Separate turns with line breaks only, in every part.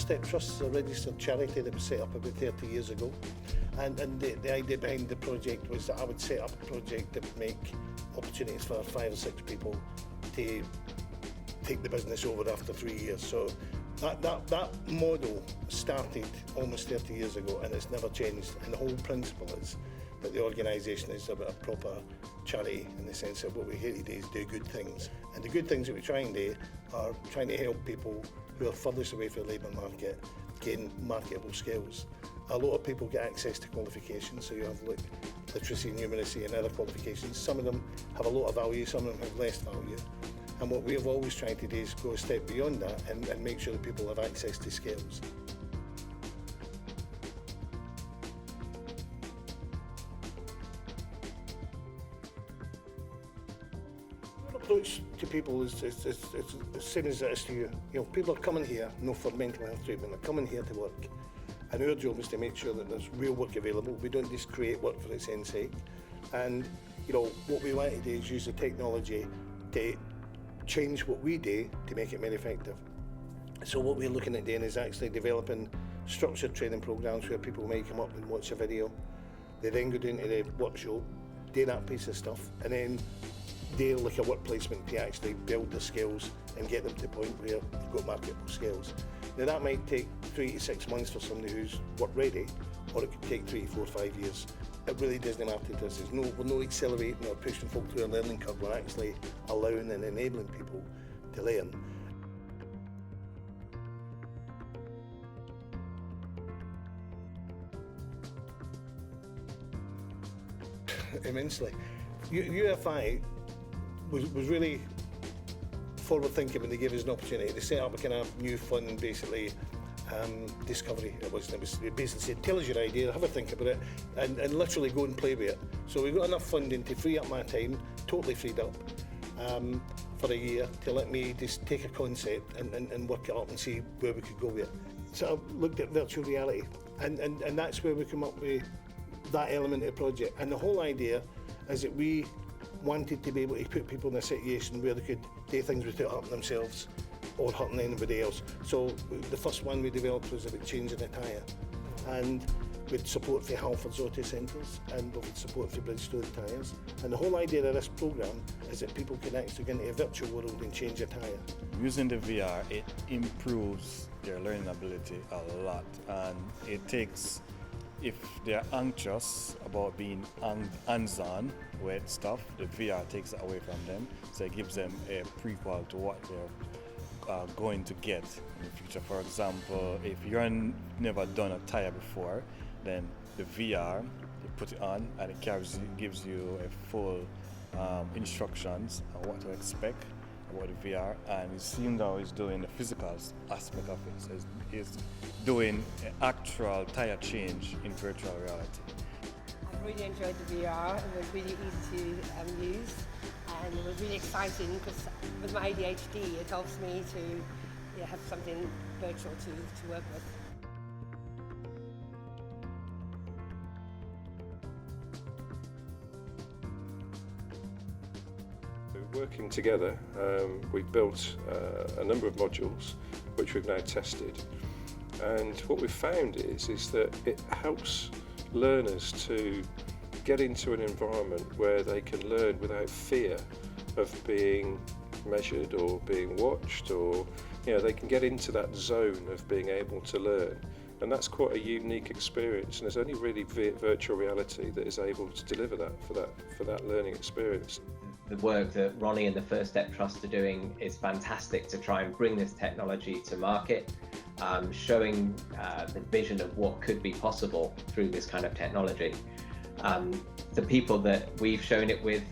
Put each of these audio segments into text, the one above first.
VocTech Trust is a registered charity that was set up about 30 years ago. And the idea behind the project was that I would set up a project that would make opportunities for 5 or 6 people to take the business over after 3 years. So that model started almost 30 years ago, and it's never changed. And the whole principle is that the organisation is a proper charity in the sense that what we here today is do good things. And the good things that we try and do are trying to help people who are furthest away from the labour market gain marketable skills. A lot of people get access to qualifications, so you have literacy, numeracy and other qualifications. Some of them have a lot of value, some of them have less value. And what we have always tried to do is go a step beyond that and make sure that people have access to skills. Our approach to people is the same as it is to you. You know, people are coming here, not for mental health treatment, they're coming here to work. And our job is to make sure that there's real work available. We don't just create work for its own sake. And you know, what we want to do is use the technology to change what we do to make it more effective. So what we're looking at doing is actually developing structured training programs where people may come up and watch a video. They then go down to the workshop, do that piece of stuff, and then do like a work placement to actually build the skills and get them to the point where they've got marketable skills. Now that might take 3 to 6 months for somebody who's work ready, or it could take 3, 4, 5 years. It really doesn't matter to us. We're not accelerating or pushing folk through a learning curve. We're actually allowing and enabling people to learn. Immensely. UFI was really forward thinking when they gave us an opportunity to set up a kind of new fund, basically discovery. It basically said, tell us your idea, have a think about it, and literally go and play with it. So we got enough funding to free up my time, totally freed up, for a year to let me just take a concept and work it up and see where we could go with it. So I looked at virtual reality, and that's where we come up with that element of the project. And the whole idea is that we wanted to be able to put people in a situation where they could do things without hurting themselves or hurting anybody else. So the first one we developed was about changing a tyre, and with support for Halford's Auto Centres and with support for Bridgestone tyres. And the whole idea of this programme is that people can actually get into a virtual world and change a tyre. Using the VR, it improves their learning ability a lot, and it takes, if they're anxious about being hands-on with stuff, the VR takes it away from them, so it gives them a prequel to what they're going to get in the future. For example, if you're never done a tire before, then the VR, you put it on and it gives you a full instructions on what to expect about the VR, and it seems how it's doing the physical aspect of it. So it's doing an actual tire change in virtual reality.
I really enjoyed the VR. It was really easy to use, and it was really exciting because with my ADHD it helps me to have something virtual to work with.
Working together, we've built a number of modules which we've now tested, and what we've found is that it helps learners to get into an environment where they can learn without fear of being measured or being watched, or they can get into that zone of being able to learn. And that's quite a unique experience, and there's only really virtual reality that is able to deliver that for that learning experience.
The work that Ronnie and the First Step Trust are doing is fantastic to try and bring this technology to market, showing the vision of what could be possible through this kind of technology. The people that we've shown it with,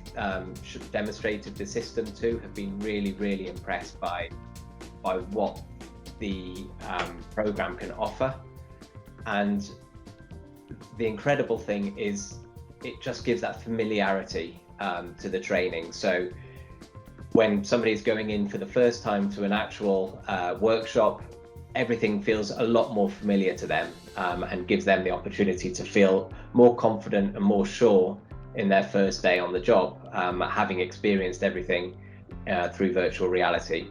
demonstrated the system to, have been really, really impressed by what the program can offer. And the incredible thing is it just gives that familiarity to the training. So when somebody's going in for the first time to an actual workshop, everything feels a lot more familiar to them, and gives them the opportunity to feel more confident and more sure in their first day on the job, having experienced everything through virtual reality.